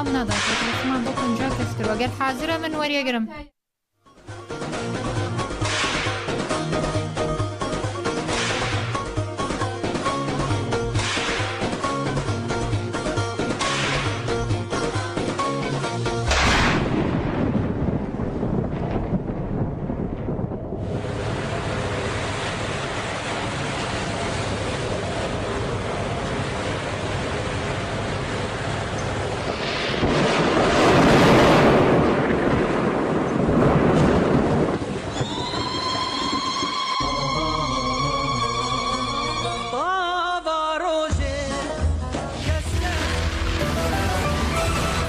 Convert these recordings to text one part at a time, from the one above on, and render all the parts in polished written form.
وەڵام نادات تەلەفۆنمان بۆ 50 کەس کرد ئەگەر حازرە من وەریەگرم.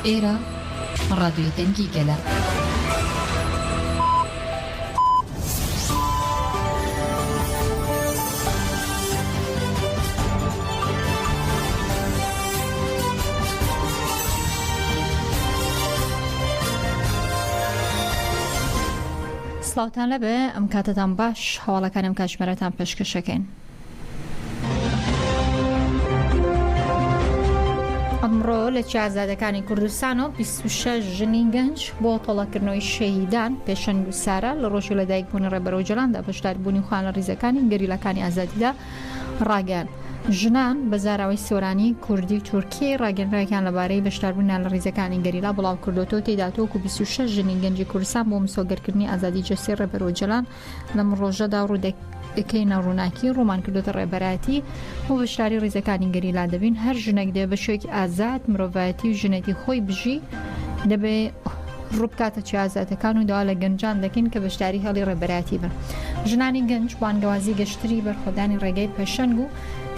ئێرە ڕادیۆ دەنگی گەلە. سڵاوتان لەبێ ئەم کاتتان باش هەواڵەکانم کاتژمێرەتان پێشکەشەکەین. ئەمڕۆ لە چازادەکانی کوردستان و 26 ژنی گەنج بۆ تۆڵەکردنەوەی شەهیدان پێشەنگ و سارە لە ڕۆژی لەدایکبوونی ڕێبەرۆجەلاندا بەشداربوونی خوان لە ڕیزەکانی گەریلەکانی ئازادیدا ڕاگەیان. ژنان بە زاراوەی سۆرانی کوردی و تورکی ڕاگەنرایەکان لەبارەی بەشداربوونیان لە ڕیزەکانی گەریلا بڵاو کردوتەوە تێدا تۆکو 26 ژنی گەنجی کوردستان بۆ مسۆگەرکردنی ئازادی جەستی ڕێبەرۆجەلان لەم ڕۆژەدا ڕوودەکەی ناڕووناکی ڕۆمان کردوتە ڕێبەراتی و بەشداری ڕیزەکانی گەریلا دەبین. هەر ژنێک دێ بە شوێکی ئازاد مرۆڤایەتی و ژنێتی خۆی بژی دەبێ ڕووبکاتە چازاتەکان و داوا لە گەنجان دەکەین کە بەشداری هەڵی ڕێبەراتی بن. ژنانی گەنج بانگەوازی گەشتری بەرخۆدانی ڕێگەی پێشەنگ و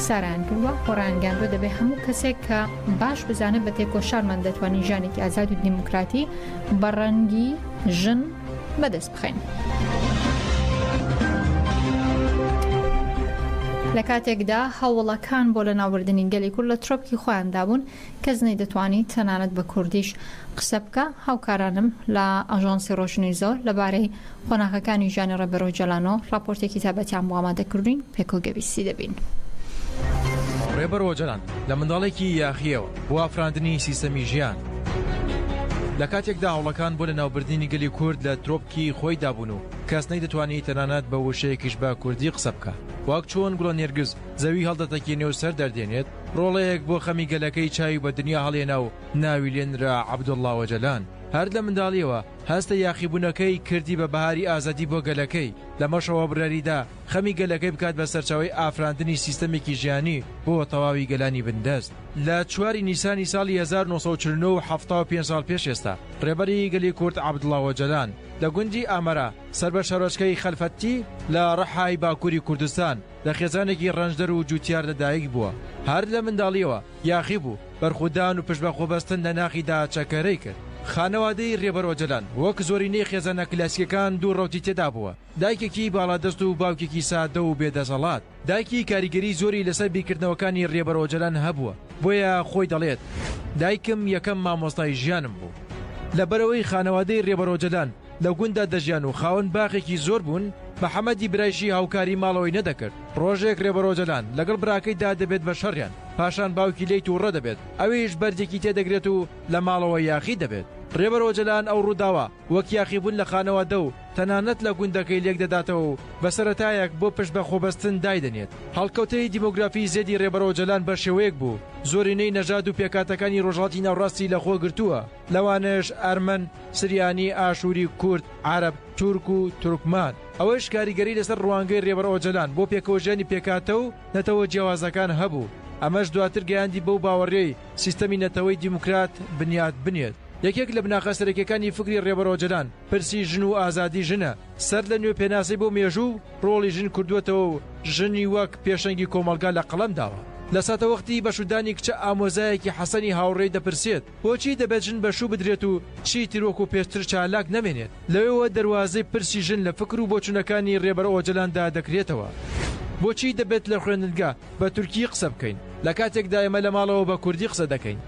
ساران کردووە خۆڕانگەاندوە دەبێ هەموو کەسێک کە باش بزانێت بە تێکۆشارمان دەتوانین ژانێکی ئازاد و دیموکراتی بە ڕەنگی ژن بەدەست بخەین. لە کاتێکدا هەوڵەکان بۆ لە ناوبردننی گەلی کورد لە ترۆپکی خۆیاندا بوون کەس نەیدەتوانێت تەنانەت بە کوردیش قسە بکە. هاوکارانم لە ئاژانسی ڕۆژنی زۆر لەبارەی خۆناغەکانی ژیانی ڕێبەرۆجەلانەوە راپۆرتێکی تابەتیان بۆ ئامادەکردوین پێکۆگەویستی دەبین. ڕێبەرۆجەلان لە منداڵێکی یاخیەوە بۆ ئافراندنی سیستەمی ژیان لە کاتێکدا هەوڵەکان بۆ لە ناوبردننی گەلی کورد لە ترۆپکی خۆی دابوون و کەس نەیدەتوانێت تەنانەت بە وشەیەکیش بە کوردی قسە بکە. واک چۆن گوڵە نێرگز زەوی هەڵدەتەکێنێ و سەر دەردێنێت ڕۆڵەیەک بۆ خەمی گەلەکەی چاوی بە دنیا هەڵێنا و ناوی لێنرا عەبدوڵڵا وەجەلان. هەر لە منداڵیەوە هەستە یاخیبوونەکەی کردی بە بەهاری ئازادی بۆ گەلەکەی لە مەشەوە بڕیاریدا خەمی گەلەکەی بکات بە سەرچاوی ئافراندنی سیستەمێکی ژیانی بۆ تەواوی گەلانی بندەست. لە 4 نیسانی ساڵی 1949 75 ساڵ پێش ئێستا ڕێبەری گەلی کورد عەبدوڵڵا وەجەلان لە گوندی ئامەرە سەر بە شەڕۆچکەی خەلفەتی لە ڕەحای باکووری کوردستان لە خێزانێکی ڕەنجدەر و جوتیار لەدایک بووە. هەر لە منداڵیەوە یاخی بوو بەرخودان و پشت بە خۆبەستن لە ناخیدا چەکەرەی کرد. خانەوادەی ڕێبەرۆجەلان وەک زۆرینەی خێزانە کلاسیەکان دوو ڕەوتی تێدا بووە. دایکێکی باڵادەست و باوکێکی سادە و بێدەسەڵات. دایکی کاریگەری زۆری لەسەر بیرکردنەوەکانی ڕێبەرۆجەلان هەبووە بۆیە خۆی دەڵێت دایکم یەکەم مامۆستای ژیانم بوو. لەبەرەوەی خانەوادەی ڕێبەرۆجەلان لە گوندا دەژیان و خاوەن باخێکی زۆر بوون محەممەدی برایشی هاوکاری ماڵەوەی نەدەکرد. ڕۆژێک ڕێبەرۆجەلان لەگەڵ براکەیدا دەبێت بە شەڕیان پاشان باوکی لی تووڕە دەبێت ئەویش بەردێکی تێدەگرێت و لە ماڵەوە یاخی دەبێت. ڕێبەرۆجەلان ئەو ڕووداوە وەک یاخیبوون لە خانەوادە و تەنانەت لە گوندەکەی لێک دەداتەوە و بەسەرەتایەک بۆ پشت بە خۆبەستن دایدەنێت. هەڵکەوتەی دیمۆگرافی زێدی ڕێبەرۆجەلان بە شێوەیەک بوو زۆرینەی نەژاد و پێکاتەکانی ڕۆژهەڵاتی ناوڕاستی لەخۆ گرتووە لەوانش ئەرمەن سریانی ئاشووری کورد عەرەب تورک و تورکمان. ئەوەش کاریگەری لەسەر ڕوانگەی ڕێبەرۆجەلان بۆ پێکەوەژێنی پێکاتە و نەتەوە جیاوازەکان هەبوو. ئەمەش دواتر گەیاندی بەو باوەڕێی سیستەمی نەتەوەی دیموکرات بنیاد بنێت. یەکێک لە بناخەسەرەکیەکانی فکری ڕێبەرۆجەلان پرسی ژن و ئازادی ژنە. سەر لە نوێ پێناسی بۆ مێژوو ڕۆڵی ژن کردوێتەوە و ژنی وەک پێشەنگی کۆمەلگا لە قەڵەم داوە. لە ساتەوەختی بەشودانی کچە ئامۆزایەکی حەسەنی هاوڕێی دەپرسێت بۆچی دەبێت ژن بەشوو بدرێت و چی تیرۆک و پێشتر چالاک نەمێنێت. لەوێەوە دەواازەی پرسی ژن لە فکر و بۆچوونەکانی ڕێبەرۆجەلاندا دەکرێتەوە. بۆچی دەبێت لە خوێندنگا بە تورکی قسە بکەین لە کاتێکدا ئێمە لە ماڵەوە بە کوردی قسە دەکەین؟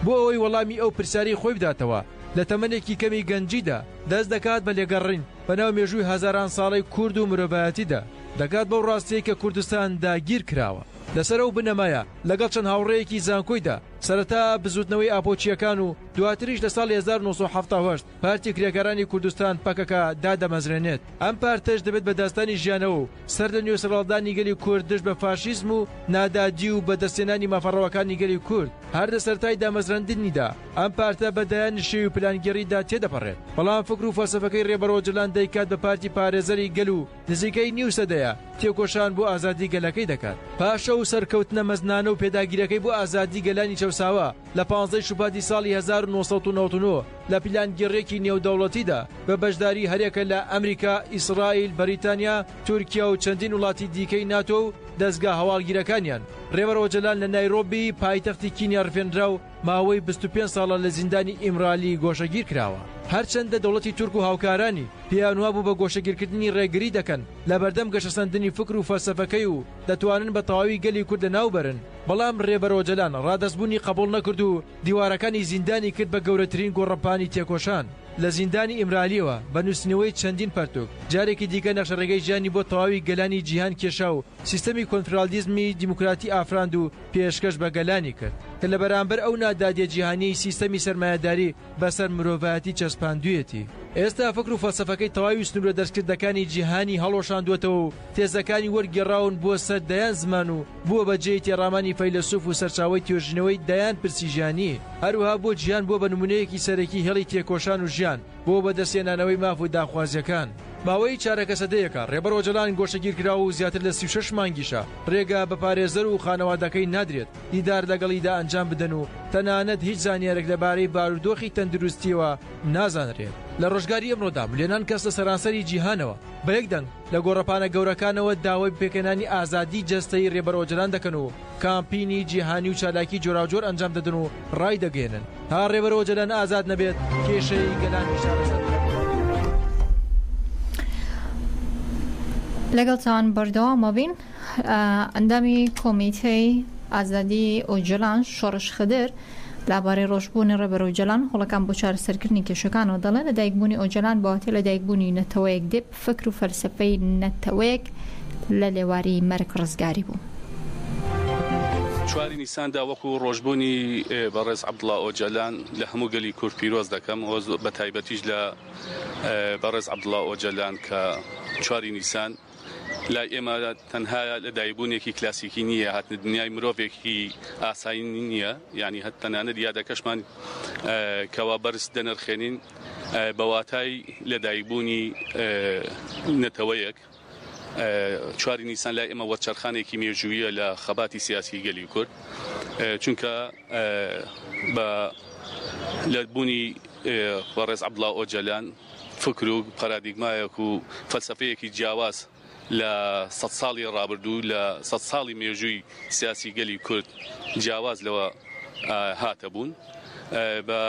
بۆ ئەوەی وەڵامی ئەو پرسیاری خۆی بداتەوە لە تەمەنێکی کەمی گەنجیدا دەست دەکات بە لێگەڕین بەناو مێژووی هەزاران ساڵی کورد و مرۆڤایەتیدا دەکات بەو ڕاستەیە کە کوردستان داگیر کراوە. لەسەر ئەو بنەمایە لەگەڵ چەند هاوڕێیەکی زانکۆیدا سەرەتا بزوتنەوەی ئاپۆچیەکان و دواتریش لە ساڵی 1970 پارتی کرێکارانی کوردستان پەکەکە دادەمەزرێنێت. ئەم پارتەش دەبێت بە داستانی ژیانەوە و سەر لە نوێسەرڵدانی گەلی کورد دژ بە فاشیزم و نادادی و بەدەستێنانی مافەڕەوەکانی گەلی کورد هەر لە سەرەتای دامەزراندنیدا ئەم پارتە بەدایان شێوی و پلانگەریدا تێدەپەڕێت. بەڵام فکر و فەلسەفەکەی ڕێبەرۆ جەلان دەیکات بە پارتی پارێزەری گەل و نزیکەی نیو سەدەیە تێکۆشان بۆ ئازادی گەلەکەی دەکات. پاشە و سەرکەوتنە مەزنانە و پێداگیرەکەی بۆ ئازادی گەلانی چەوساوە لە 15 شوباتی ساڵی 1999 لە پلانگەڕێکی نێودەوڵەتیدا بە بەشداری هەرێکە لە ئەمریکا، ئیسرائیل، بەریتانیا، تورکیا و چەندین وڵاتی دیکەی ناتۆ و دەستگا هەواڵگیرەکانیان. ڕێبەرۆ جەلان لە نایرۆبی پایتەختی کینیا ڕفێنرا و ماوەی 25 ساڵە لە زیندانی ئیمرالی گۆشەگیر کراوە. هەرچەندە دەوڵەتی تورک و هاوکارانی پێیانوا بوو بە گۆشەگیرکردنی ڕێگری دەکەن لە بەردەم گەشەسەندنی فکر و فەلسەفەکەی و دەتوانن بە تەواوی گەلی کورد لەناوبەرن. بەڵام ڕێبەرۆ جەلان ڕادەستبوونی قبوڵ نەکرد و دیوارەکانی زیندانی کرد بە گەورەترین گۆڕەپانی تێکۆشان. لە زیندانی ئیمرالیەوە بە نووسنەوەی چەندین پەرتوک جارێکی دیکە نەخشەڕێگەی ژیانی بۆ تەواوی گەلانی جیهان کێشا و سیستەمی کۆنفرالیزمی دیموکراتی ئافراند و پێشکەش بە گەلانی کرد کە لە بەرامبەر ئەو نادادیە جیهانی سیستەمی سەرمایەداری بەسەر مرۆڤایەتی چەسپاندوویەتی. ئێستا فکر و فەلسەفەکەی تەواوی سنوورە دەستکردەکانی جیهانی هەڵۆشاندوێتەوە و تێزەکانی وەرگێڕاون بووە سەر دەیان زمان و بووە بەجێی تێڕامانی فەیلسوف و سەرچاوەی توێژینەوەی دەیان پرسیژانی. هەروها بۆ جیهان بووە بە نمونەیەکی سەرەکی هێڵی تێکۆشان و ژیان بۆ بەدەستێنانەوەی ماف و داخوازیەکان. ماوەی چارەکە سەدەیەکە ڕێبەرۆ جەلان گۆشەگیر کراوە و زیاتر لە 36 مانگیشە ڕێگا بە پارێزەر و خانەوادەکەی نادرێت دیدار لەگەڵیدا ئەنجام بدەن و تەنانەت هیچ زانیارێک لەبارەی بارودۆخی تەندروستیەوە نازانرێت. لە ڕۆژگاری ئەمڕۆدا ملیۆنان کەس لە سەرانسەری جیهانەوە بە یەکدەنگ لە گۆڕەپانە گەورەکانەوە داوای پێکەنانی ئازادی جەستەی ڕێبەرۆ جەلان دەکەن و کامپینی جیهانی و چالاکی جۆراوجۆر ئەنجام دەدەن و ڕای دەگەێنن. تا ڕێبەرۆ جەلان ئازاد نەبێت کێشەی گەلانی شارەزای لەگەڵتان بەردەوامە بین. ئەندامی کۆمیتەی ئازادی ئۆجەلان شۆڕش خدر لەبارەی ڕۆژبوونی ڕێبەرۆ جەلان هەوڵەکان بۆ چارەسەرکردنی کێشەکانەوە دەڵێن لە دایکبوونی ئۆجەلان بەواتە لە دایکبوونی نەتەوەیەک دێ فکر و فەلسەفەی نەتەوەیەک لە لێواری مەرگ ڕزگاری بوو. چواری نیساندا وەکو ڕۆژبوونی بەڕێز عەبدوڵڵا ئۆجەلان لە هەموو گەلی کورد پیرۆز دەکەم بە تایبەتیش لە بەڕێز عەبدوڵڵا ئۆجەلان کە چواری نیسان لای ئێمە تەنها لە دایبوونێکی کلاسیکی نییە، هاتنە دنیای مرۆڤێکی ئاسایی نییە، یعنی هەت تەنانەت یادەکەشمان کەوا بەرز دەنرخێنین بەواتای لە دایبوونی نەتەوەیەک. چواری نیسان لای ئێمە وەرچەرخانێکی مێژوویە لە خەباتی سیاسی گەلی کورد، چونکە بە لە بوونی بەڕێز عەبدوڵڵا ئۆجەلان فکر و پارادیگمایەک و فەلسەفەیەکی جیاواز لە 100 ساڵی ڕابردوو لە 100 ساڵی مێژووی سیاسی گەلی کورد جیاواز لەوە هاتە بوون. بە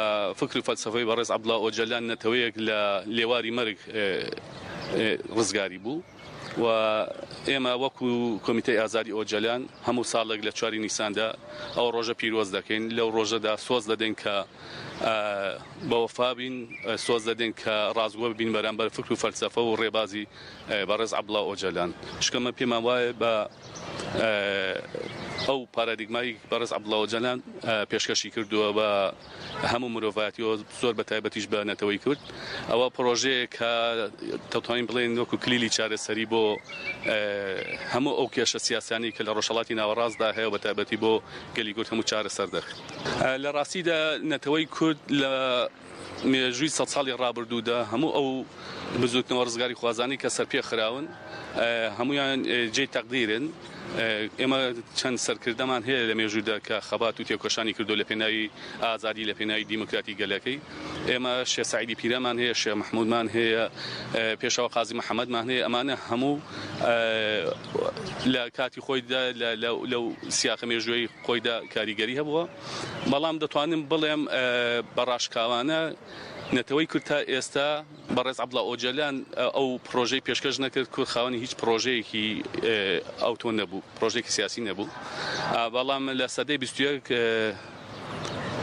فکر و فەلسەفەی بەڕێز عەبدوڵڵا ئۆجەلان نەتەوەیەک لە لێواری مەرگ ڕزگاری بوو و ئێمە وەکو کۆمیتەی ئازادی ئۆجەلان هەموو ساڵێک لە چواری نیساندا ئەو ڕۆژە پیرۆز دەکەین. لەو ڕۆژەدا سۆز دەدەین کە بەوەفا بین، سۆز دەدەین کە ڕازگۆ بین بەرامبەر فکر و فەلسەفە و ڕێبازی بەڕێز عەبدوڵڵا ئۆجەلان. شکەمە پێمان وایە بە ئەو پارادیگمایی بەڕێز عەبدوڵڵا ئۆجەلان پێشکەشی کردووە بە هەموو مرۆڤایەتیەوە زۆر بە تایبەتیش بە نەتەوەی کورد. ئەوە پرۆژەیە کە دەتوانین بڵێن وەکو کلیلی چارەسەری بۆ هەموو ئەو کێشە سیاسیانی کە لە ڕۆژهەڵاتی ناوەڕاستدا هەیە بە تایبەتی بۆ گەلی کورد هەموو چارەسەر دەکات. لە ڕاستیدا نەتەوەی کورد لە مێژووی 100 ساڵی ڕابردوودا هەموو ئەو بزوتنەوە ڕزگاری خوازانی کە سەرپێ خراون هەمویان جێی تەقدیرن. ئێمە چەند سەرکردەمان هەیە لە مێژوودا کە خەبات و تێکۆشانی کردو لە پێناوی ئازادی لە پێناوی دیموکراتی گەلەکەی. ئێمە شێخ سەعیدی پیرەمان هەیە، شێخ محمودمان هەیە، پێشەوە قازی محەممەدمان هەیە. ئەمانە هەموو لە کاتی خۆیدا لەو سیاق مێژووی خۆیدا کاریگەری هەبووە. بەڵام دەتوانم بڵێم بەڕاشکاوانە نەتەوەی کورد تا ئێستا بەڕێز عەبدوڵڵا ئۆجەلان ئەو پرۆژەی پێشکەش نەکرد. کورد خاوەنی هیچ پرۆژەیەکی ئەوتۆ نەبوو، پرۆژێکی سیاسی نەبوو. بەڵام لە سەدەی 21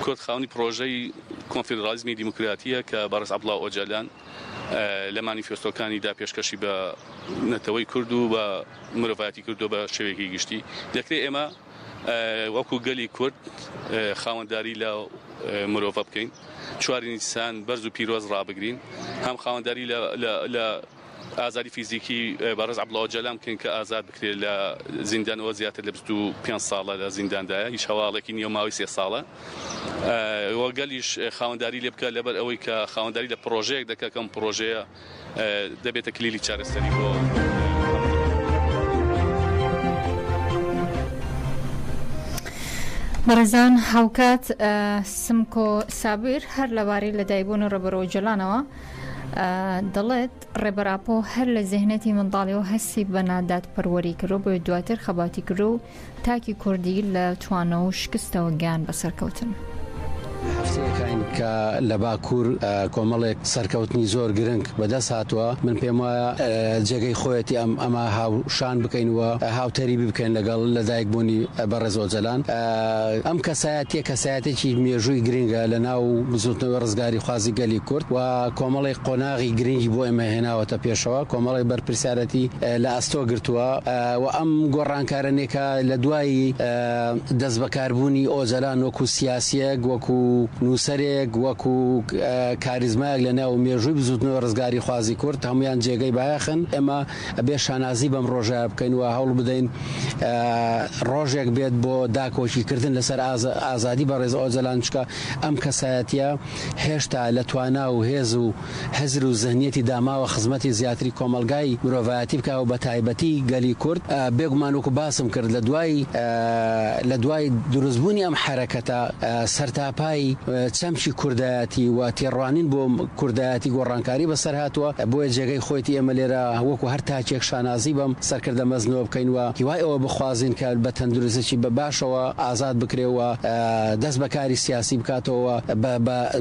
کورد خاوەنی پرۆژەی کۆنفێدرالیزمی دیموکراتیە کە بەڕێز عەبدوڵڵا ئۆجەلان لە مانیفێستۆکانیدا پێشکەشی بە نەتەوەی کورد و بە مرۆڤایەتی کردو بە شێوەیەکی گشتی. دەکرێت ئێمە وەکو گەلی کورد خاوەنداری لە مرۆڤ بکەین، 4 نیسان بەرز و پیرۆز ڕابگرین، هەم خاوەنداری لە ئازادی فیزیکی بەڕێز عەبدوڵڵا ئۆجەلان بکەین کە ئازاد بکرێت لە زیندانەوە زیاتر لە 25 ساڵە لە زینداندایە، هیچ هەواڵێکی نییە ماوەی 3 ساڵە. وەگەلیش خاوەنداری لێ بکە لەبەر ئەوەی کە خاوەنداری لە پرۆژەیەک دەکە کەم پرۆژەیە دەبێتە کلیلی چارەسەری بۆ بەڕێزان. هاوکات سمکۆ سابیر هەر لەوارەی لەدایکبوون ڕێبەرۆ ئۆجەلانەوە دەڵێت ڕێبەراپۆ هەر لە زێهنەتی منداڵیەوە هەستی بە نادات پەروەری کردو بۆ دواتر خەباتی کردو و تاکی کوردی لە توانە و شکستەوە گیان بەسەرکەوتن. هەفتەیەکین کە لە باکوور کۆمەڵێک سەرکەوتنی زۆر گرنگ بەدەست هاتووە، من پێم وایە جێگەی خۆیەتی ئەمە هاوشان بکەینەوە، هاوتەریبی بکەین لەگەڵ لەدایکبوونی بەڕێز ئۆجەلان. ئەم کەسایەتێکی مێژووی گرنگە لە ناو بزوتنەوەی ڕزگاری خوازی گەلی کورد و کۆمەڵی قۆناغی گرنگی بۆ ئێمە هێناوەتە پێشەوە، کۆمەڵی بەرپرسیارەتی لە ئەستۆ گرتووە و ئەم گۆڕانکارانێکە لە دوای دەست بەکاربوونی ئۆجەلان وەکو سیاسیەک، وەکو نووسەرێک، وەکو کاریزمایەک لە ناو مێژووی بزوتنەوە ڕزگاری خوازی کورد هەمویان جێگەی بایەخن. ئێمە ئەبێ شانازی بەم ڕۆژە بکەین و هەوڵ بدەین ڕۆژێک بێت بۆ داکۆچیکردن لەسەر ئازادی بەڕێز ئۆجەلان، چکە ئەم کەسایەتیە هێشتا لە توانا و هێز و هەزر و زەهنیەتی داماوە خزمەتی زیاتری کۆمەلگای مرۆڤایەتی بکە و بە تایبەتی گەلی کورد. بێگومان وەکو باسم کرد لە دوای دروستبوونی ئەم حرەکەتە سەرتاپای چەمکی کوردایەتی و تێڕوانین بۆ کوردایەتی گۆڕانکاری بەسەر هاتووە، بۆیە جێگەی خۆیتی ئێمە لێرە وەکو هەر تاکێک شانازی بەم سەرکردە مەزنەوە بکەین و هیوای ئەوە بخوازین کە بە تەندروستێکی بە باشەوە ئازاد بکرێەوە، دەست بەکاری سیاسی بکاتەوە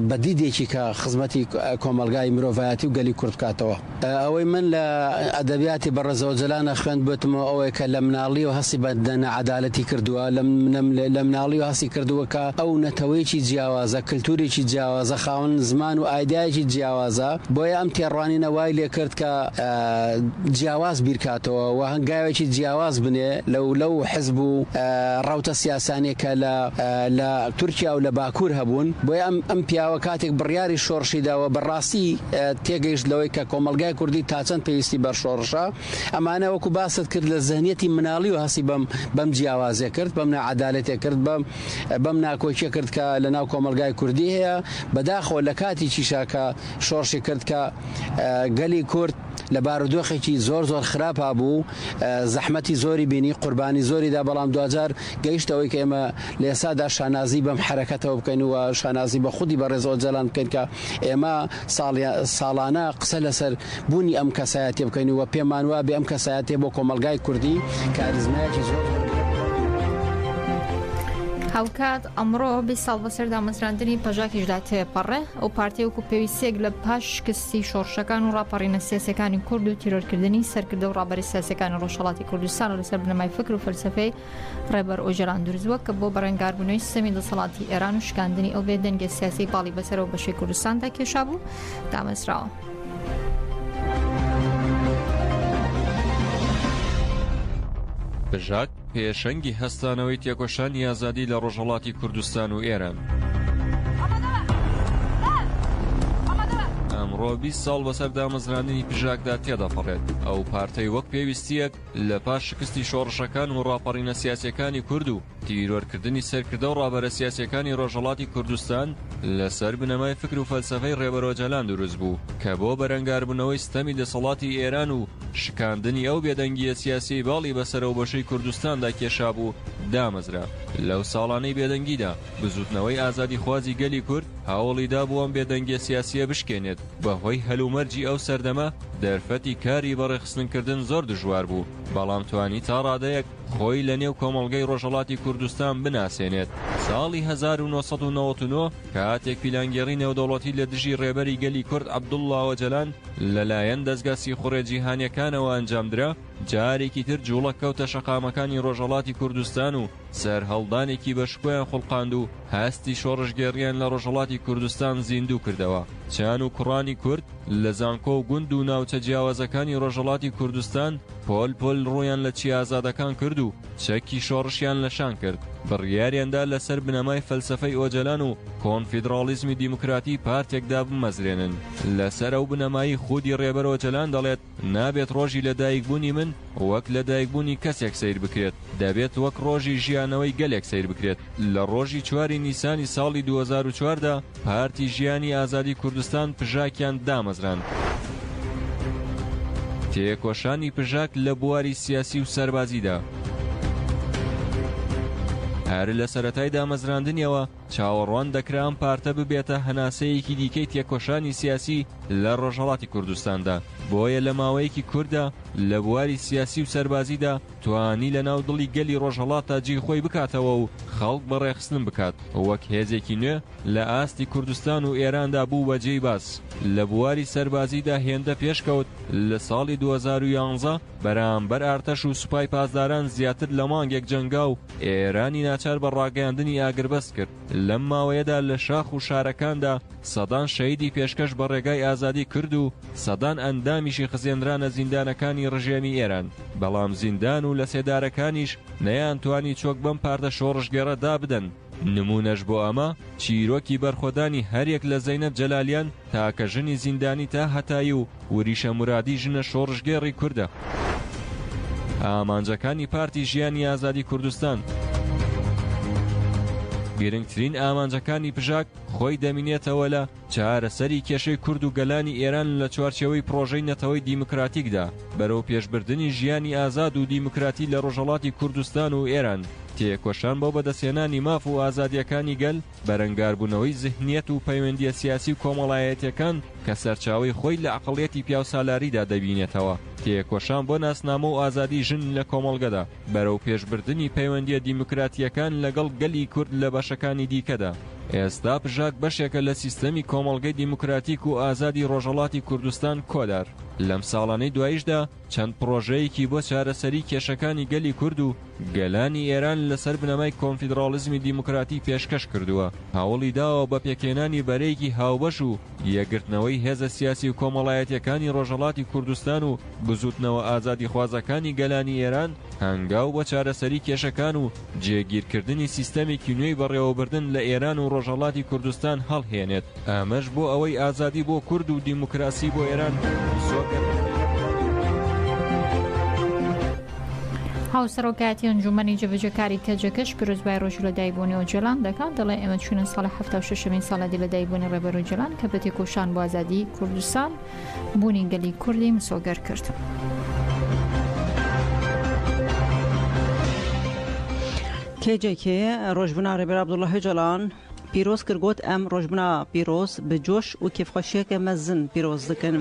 بە دیدێکی کە خزمەتی کۆمەلگای مرۆڤایەتی و گەلی کورد بکاتەوە. ئەوەی من لە ئەدەبیاتی بەڕێز ئۆجەلانە خوێند بێتمەوە ئەوەیە کە لە مناڵیەوە هەستی بە نەعەدالەتی کردووە، لە مناڵیەوە هەستی کردووە کە ئەو نەتەوەیەکی جیاوازە، کللتورێکی جیاوازە، خاوەن زمان و ئایدایەکی جیاوازە، بۆیە ئەم تێڕوانینە وای لێ کرد کە جیاواز بیرکاتەوە و هەنگاوێکی جیاواز بنێ لەو حزب و ڕاوتە سیاسانێکە لە تورکیا و لە باکوور هەبوون. بۆیە ئەم پیاوە کاتێک بڕیاری شۆڕشیداوە بەڕاستی تێگەیشت لەوەی کە کۆمەلگای کوردی تا چەند پێویستی بەرشۆڕشە. ئەمانە وەکو باست کرد لە زەهنیەتی مناڵی و هەسی بەم جیاوازێ کرد، بەم نەعەدالەتێ کرد، بەم ناکۆچیە کرد کە لە ناو کۆمەلگای کوردی هەیە. بەداخەوە لە کاتی چیشاکە شۆڕشی کرد کە گەلی کورد لە بارودۆخێکی زۆر خراپا بوو، زەحمەتی زۆری بینی، قوربانی زۆریدا، بەڵام دوجار گەیشتەوەی کە ئێمە لە ئێستادا شانازی بەم حرەکەتەوە بکەین و شانازی بە خودی بەڕێز ئۆجەلان بکەین کە ئێمە ساڵانە قسە لەسەر بوونی ئەم کەسایەتێ بکەین و پێمان وابێ ئەم کەسایەتێ بۆ کۆمەلگای کوردی کاریزمایەکی زۆر. هاوکات ئەمڕۆ 20 ساڵ بەسەر دامەزراندنی پەژاکیشدا تێپەڕێ. ئەو پارتیە وەکو پێویستێک لە پاش شکستی شۆڕشەکان و ڕاپەڕینە سیاسەکانی کورد و تیرۆرکردنی سەرکردە و ڕابەری سیاسەکانی ڕۆژهەڵاتی کوردستان لەسەر بنەمای فکر و فەلسەفەی ڕێبەر ئۆجەلان دروستووە کە بۆ بەڕێنگاربوونەوەی سیستەمی دەسەڵاتی ئێران و شکاندنی ئەو بێدەنگە سیاسی باڵی بەسەرەوە بەشی کوردستاندا کێشا بوو دامەزراوە. بژاک پێشەنگی هەستانەوەی تێکۆشانی ئازادی لە ڕۆژهەڵاتی کوردستان و ئێران. ئەمڕۆ 20 ساڵ بەسەر دامەزراندنی پژاکدا تێدەپەڕێت. ئەو پارتەی وەک پێویستیەک لە پاش شکستی شۆڕشەکان و ڕاپەڕینە سیاسیەکانی کورد و تیرۆرکردنی سەرکردە و ڕابەرە سیاسیەکانی ڕۆژهەڵاتی کوردستان لەسەر بنەمای فکر و فەلسەفەی ڕێبەر ئۆجەلان دروست بوو کە بۆ بەرەنگاربوونەوەی ستەمی دەسەڵاتی ئێران و شکاندنی ئەو بێدەنگیە سیاسی باڵی بەسەرەوە بەشەی کوردستاندا کێشا بوو دامەزرا. لەو ساڵانەی بێدەنگیدا بزوتنەوەی ئازادی خوازی گەلی کورد هاوڵیدا بوو ئەم بێدەنگیە سیاسیە بشکێنێت. بەهۆی هەلومەرجی ئەو سەردەمە دەرفەتی کاری بەڕێخستنکردن زۆر دژوار بوو، بەڵام توانی تا ڕادەیەک خۆی لە نێو کۆمەڵگەی ڕۆژهەڵاتی کوردستان بناسێنێت. ساڵی 1999 کاتێک پیلانگەڕی نێودەوڵەتی لە دژی ڕێبەری گەلی کورد عەبدوڵڵا ئۆجەلان لەلایەن دەستگا سیخوڕێ جیهانیەکانەوە ئەنجامدرا، جارێکی تر جوڵە کەوتە شەقامەکانی ڕۆژهەڵاتی کوردستان و سەرهەڵدانێکی بەشکۆیان خوڵقاند و هەستی شۆڕشگێڕیان لە ڕۆژهەڵاتی کوردستان زیندوو کردەوە. چیان و کوڕانی کورد لە زانکۆ و گوند و ناوچە جیاوازەکانی ڕۆژهەڵاتی کوردستان پۆل ڕوویان لە چی ئازادەکان کرد و چەکی شۆڕشیان لەشان کرد بڕیاریاندا لەسەر بنەمای فەلسەفەی ئۆجەلان و کۆنفیدرالیزمی دیموکراتی پارتێکدا بمەزرێنن لەسەر ئەو بنەمایی خودی ڕێبەر ئۆجەلان دەڵێت نابێت ڕۆژی لەدایکبوونی من وەک لەدایکبوونی کەسێک سیر بکرێت دەبێت وەک ڕۆژی ژیانەوەی گەلێک سیر بکرێت لە ڕۆژی 4 نیسانی ساڵی 2004دا پارتی ژیانی ئازادی کوردستان پژاکیان دامەزران تێکۆشانی پژاک لە بواری سیاسی و سەربازیدا هەر لە سەرەتای دامەزراندنیەوە چاوەڕوان دەکرا ئەم پارتە ببێتە هەناسەیەکی دیکەی تێکۆشانی سیاسی لە ڕۆژهەڵاتی کوردستاندا بۆیە لە ماوەیەکی کووردا لە بواری سیاسی و سەربازیدا توانی لە ناو دڵی گەلی ڕۆژهەڵاتە جێی خۆی بکاتەوە و خەڵک بەڕێخستن بکات وەک هێزێکی نوێ لە ئاستی کوردستان و ئێراندا بوو بەجێی باس لە بواری سەربازیدا هێندە پێشکەوت لە ساڵی 2011 بەرامبەر ئارتەش و سوپای پاسداران زیاتر لە مانگێک جەنگا و ئێرانی ناچار بە ڕاگەیاندنی ئاگربەست کرد لەم ماوەیەدا لە شاخ و شارەکاندا سەدان شەهیدی پێشکەش بە ڕێگای ئازادی کرد و سەدان ئەندامیشی خزێنرانە زیندانەکانی ڕژێمی ئێران بەڵام زیندان و لە سێدارەکانیش نەیانتوانی چۆک بەم پارتە شۆڕشگێڕە دابدەن نمونەش بۆ ئەمە چیرۆکی بەرخۆدانی هەرێک لە زەینەب جەلالیان تاکە ژنی زیندانی تا هەتایی و وریشە مرادی ژنە شۆڕشگێڕی کوردە ئامانجەکانی پارتی ژیانی ئازادی کوردستان گرنگترین ئامانجەکانی پژاک خۆی دەمینێتەوە لە چارەسەری کێشەی کورد و گەلانی ئێران لە چوارچێوەی پرۆژەی نەتەوەی دیموکراتیکدا بەرەو پێشبردننی ژیانی ئازاد و دیموکراتی لە ڕۆژهەڵاتی کوردستان و ئێران تێکۆشان بۆ بەدەستێنانی ماف و ئازادیەکانی گەل بەرەنگاربوونەوەی زیهنیەت و پەیوەندیە سیاسی و کۆمەڵایەتیەکان کە سەرچاوەی خۆی لە عەقڵیەتی پیاوسالاریدا دەبینێتەوە تێکۆشان بۆ ناسنامە و ئازادی ژن لە کۆمەڵگەدا بەرەو پێشبردننی پەیوەندیە دیموکراتیەکان لەگەڵ گەلی کورد لە بەشەکانی دیکەدا ئێستا پژاک بەشێکە لە سیستەمی کۆمەڵگەی دیموکراتیک و ئازادی ڕۆژهەڵاتی کوردستان کۆدار لەم ساڵانەی دوایشدا چەند پرۆژەیەکی بۆ چارەسەری کێشەکانی گەلی کورد و گەلانی ئێران لەسەر بنەمای کۆنفیدرالیزمی دیموکراتی پێشکەش کردووە هەوڵی داوە بە پێکێنانی بەرەیەکی هاوبەش و یەکگرتنەوەی هێزە سیاسی و کۆمەڵایەتیەکانی ڕۆژهەڵاتی کوردستان و بزوتنەوە ئازادی خوازەکانی گەلانی ئێران هەنگاو بە چارەسەری کێشەکان و جێگیرکردنی سیستەمێکی نوێی بەڕێوەبردن لە ئێران و ڕۆژهەڵاتی کوردستان هەڵهێنێت ئەمەش بۆ ئەوەی ئازادی بۆ کورد و دیموکراسی بۆ ئێران هاوسەرۆکایەتی ئەنجومەنی جێبەجێکاری کەجەکەش پیرۆزبای ڕۆژی لەدایکبوونی ئۆجەلان دەکات دەڵێ ئێمە چوونە ساڵی 76مین ساڵەدی لەدایکبوونی ڕێبەر ئۆجەلان کە بە تێکۆشان بۆ ئازادی کوردستان بوونی گەلی کوردی مسۆگەر کرد. کێجێکێ ڕۆژبوونا ڕێبەر عەبدوڵڵا هۆجەلان پیرۆز کردگوت ئەم ڕۆژبوونا پیرۆز بجۆش و کێفخۆشیەکە مەزن پیرۆز دەکەن.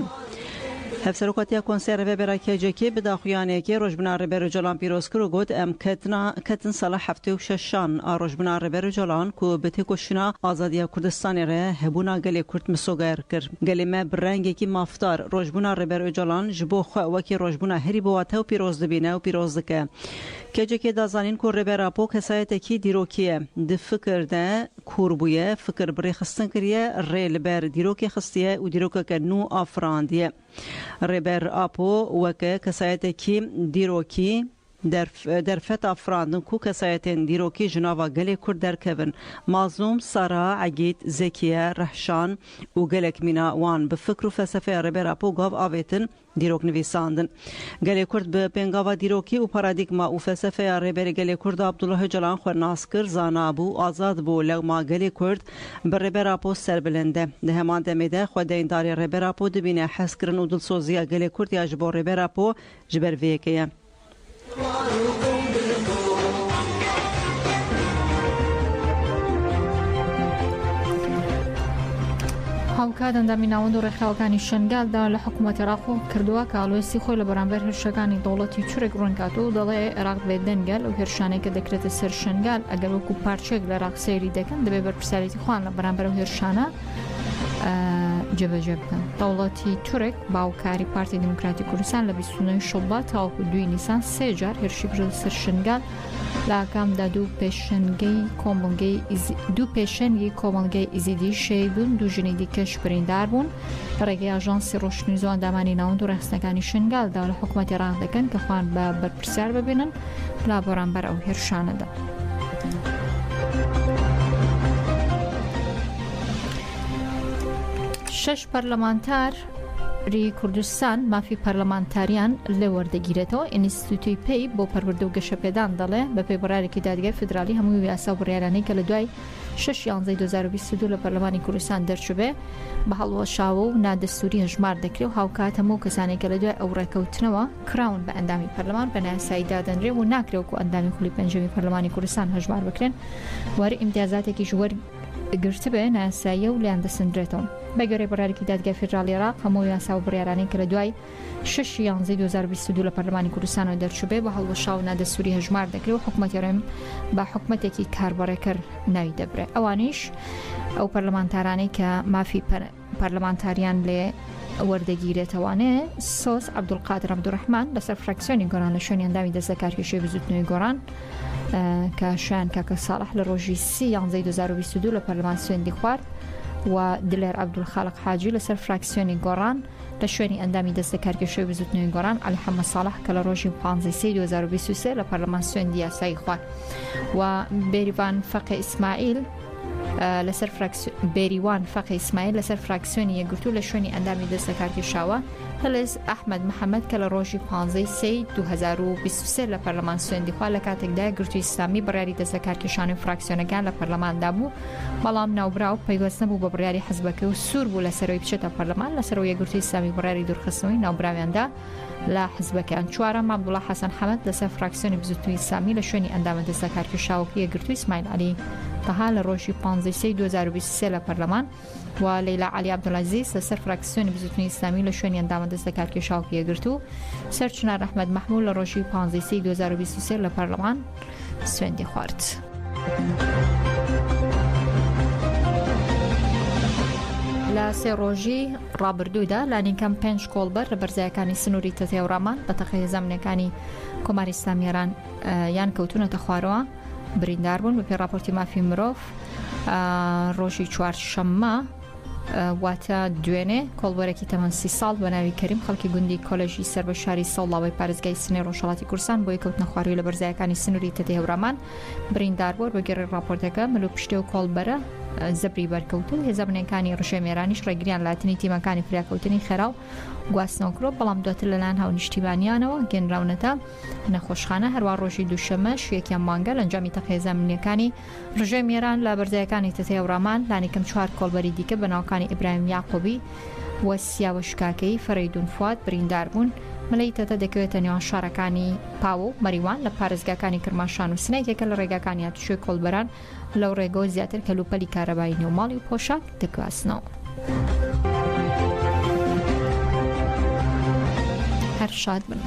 هەفسەرۆکاتیا کۆنسەی ڕێبەرا کێجێکی بداخویانێکی ڕۆژبوونا ڕێبەر ئۆجەلان پیرۆز کرد و گوت ئەم کەتن ساڵە 76 ڕۆژبوونا ڕێبەر ئۆجەلان کو بە تێکۆشینا ئازادیە کوردستانی ڕێ هەبوونا گەلێ کورد مسۆگەر کرد گەلێمە بڕەنگێکی مافتار ڕۆژبوونا ڕێبەر ئۆجەلان ji بۆ خۆوەکی ڕۆژبوونا هەری بۆواتە و پیرۆز دەبینە و پیرۆز دەکە کێجێکی دازانین کو ڕێبەرا پۆ کەسایەتێکی دیرۆکیە دفکردە کووربوویە فکر بڕێخستن کردیە ڕێ لەبەر دیرۆکی خستیە و دیرۆکەکە نو ئافراندیە ڕێبەر ئاپۆ وەکە کەسایەتێکی دیرۆکی دەرفەت ئافراندن و کەسایەتێن دیرۆکی ژناوا گەلێ کورد دەرکەون مازلوم سارا عەگیت زەکیە ڕەحشان و گەلێک مینا وان بە فکر و فەلسەفەیە ڕێبەر ئاپۆ گاو ئاوێتن دیرۆک نویساندن گەلێ کورد بە پێنگاوا دیرۆکی و پارادیگما و فەلسەفەیە ڕێبەری گەلێ کورد عەبدوڵڵا هۆجەلان خوێرناس کرد زانابوو ئازاد بوو لەوما گەلێ کورد بە ڕێبەر ئاپۆ سەربلندە لە هەمان دەمێدا خودەینداری ڕێبەر ئاپۆ دەبینە حەزکردن و دڵسۆزیە گەلێ کورد یا ji بۆ ڕێبەر ئاپۆ ji ber vê yekê هاوکات ئەندامی ناوەند و ڕێکخراوەکانی شنگالدا لە حکوومەتی عێراق کردووە کە ئاڵۆیستی خۆی لە بەرامبەر هێرشەکانی دەوڵەتی تورک ڕوونکات و دەڵێ عێراق بێت دەنگەل و هێرشانەی کە دەکرێتە سەر شنگال ئەگەر وەکو پارچێک لە عێراق سەیری دەکەن دەبێت بەرپرسیارەتی خوان لە بەرامبەر هێرشانە جێبەجێ بکەن دەوڵەتی تورک باوکاری پارتی دموکراتی کوردستان لە 29 شوبات تاوەکو 2 نیسان 3 جار هێرشی کرد سەر شنگال لاکامدا دوو پێشەنگی کۆمەڵگەی ئیزیدی شەی بوون، دوو ژنی دیکەش بریندار بوون لە ڕێگەی ئاژانسی ڕۆشنی زۆ ئەندامانی ناوەند و ڕێخستەکانی شنگالدا لە حکوومەتی ڕاند دەکەن کە خوان بە بەرپرسیار ببێنن لا بەرامبەر ئەو هێرشانەدا. شش پەرلەمانتار ری کوردستان مافی پەرلەمانتاریان لێ وەردەگیرێتەوە. ئینستیتوی پێی بۆ پەروەردە و گەشەپێدان دەڵێ بە پێبڕارێکی دادگای فدرالی هەمووی یاسا و بڕیارانەی کە لە دوای 6/11/2022 لە پەرلەمانی کوردستان دەرچوبێ بە هەڵوەشاوە و نادەستوری هەژمار دەکرێت و هاوکات هەموو کەسانێک کە لە دوای ئەو ڕێکەوتنەوە کراون بە ئەندامی پەرلەمان بە نایاسایی دادەنرێ و ناکرێت و ئەندامی خولی پەنجەمی پەرلەمانی کوردستان هەژمار بکرێن وەرە ئیمتیازاتێکی ژوەر گرتە بێ نایاساییە و لیان دەسەندرێتەوە. بەگەرەی بەڕارێکی دادگای فدرالی عێراق هەموو یاسا و بڕیارانەی کە لە دوای 6/11/2022 لە پەرلەمانی کوردستانەوە دەرچوبێ بە هەڵوەشاو و نادەستوری هەژمار دەکرێت و حکوومەتی ڕێم بە حکوومەتێکی کاربڕێکەر ناوی دەبرێت. ئەوانیش ئەو پەرلەمانتارانەی کە مافی پەرلەمانتاریان لێ وەردەگیرێتەوانێ سۆس عەبدولقادر عەبدوڕەحمان لەسەر فراکسیۆنی گۆران لە شوێنی ئەندامی دەستەکارکێشەی بزوتنەوەی گۆران کە شایان کاکە ساڵح لە ڕۆژی 30/11/2022 لە پەرلەمان سوێندی خوارد و دلێر عەبدولخالق حاجی لەسەر فراکسیۆنی گۆڕان لە شوێنی ئەندامی دەستەکارکێشەی بزوتنەوەی گۆڕان عەلی حەمەد ساڵح کە لە ڕۆژی 15/3/2023 لە پەرلەمان سوێندی یاسایی خوارد و بێریوان فەقێ ئیسماعیل لەسەر فراکسیۆنی یەکگرتوو لە شوێنی ئەندامی دەستەکارکێشاوە هەلز ئەحمەد محەممەد کە لە ڕۆژی 15/3/2023 لە پەرلەمان سوێندی خوا لە کاتێکدا یەکگرتووی ئیسلامی بڕیاری دەستەکارکێشانی و فراکسیۆنەکان لە پەرلەماندا بوو بەڵام ناوبراو پەیوەست نەبوو بە بڕیاری حزبەکە و سوور بوو لەسەرەوەی بچێتە پەرلەمان لەسەرەوەی یەکگرتووی ئیسلامی بڕیاری دوورخستنەوەی ناوبراویاندا لە حزبەکان. چوارەم عەبدوڵڵا حەسەن حەمەد لەسەر فراکسیۆنی بزوتنەوەی ئیسلامی لە شوێنی ئەندامە دەستەکارکێشاوەکە یەکگرتووی ئیسماعیل عەلی تەها لە ڕۆژی 15/3/2023 لە پەرلەمان و لەیلا عەلی عەبدوڵعەزیز لەسەر فراکسیۆنی بزوتنەوەی ئیسلامی لە شوێنی ئەندامە دەستەکارکێشاوەکە یەکگرتوو. سەرچنار ئەحمەد مەحموود لە ڕۆژی 15/3/2023 لە پەرلەمان سوێندی خوارد. لە سێ ڕۆژی ڕابردوودا لانیکەم 5 کۆڵبەر لە بەرزایەکانی سنووری تەتێوڕامان بە تەقەی زەمنەکانی کۆماری ئیسلامیێران یان کەوتونەتە خوارەوە بریندار بوون بە پێی راپۆرتی مافی مرۆڤ ڕۆژی چوارشەممە واتە دوێنێ کۆڵبەرێکی تەمەن 30 ساڵ بە ناوی کەریم خەڵکی گوندی کۆلێژی سەر بە شاری سەوڵاوی پارێزگای سنەی ڕۆژهەڵاتی کوردستان بۆ یەکەوتنە خواروی لە بەرزایەکانی سنووری تەتێوڕامان بریندار بوو بە گەڕی راپۆرتەکە ملو پشتێ و کۆڵبەرە زەبری بەرکەوتن هێزەبنەکانی ڕژێمێرانیش ڕێگریان لاتنی تیمەکانی فریاکەوتنی خێرا و گواستنەوەکرۆ بەڵام دواتر لەلایەن هاونیشتیبانیانەوە گەنراونەتە نەخۆشخانە هەروە ڕۆژی دووشەمە شوێکیان مانگە لە ئەنجامی تەقێزەمنیەکانی ڕژێمێران لە بەرزایەکانی تەتێوڕامان لانیکەم 4 کۆڵبەری دیکە بەناوکانی ئیبراهیم یاقوبی وە سیاوە شکاکەی فەرەیدون فواد بریندار بوون. مەلەی تەتە دەکەوێتە نێوان شارەکانی پاو و مەریوان لە پارێزگاکانی کرماشان و سنەیەکێکە لە ڕێگاکانی هاتوچۆی کۆڵبەران لەو ڕێگەوە زیاتر کەلوپەلی کارەبایی نێوماڵی و پۆشاک دەگواستنەوە. هەر شاد بن.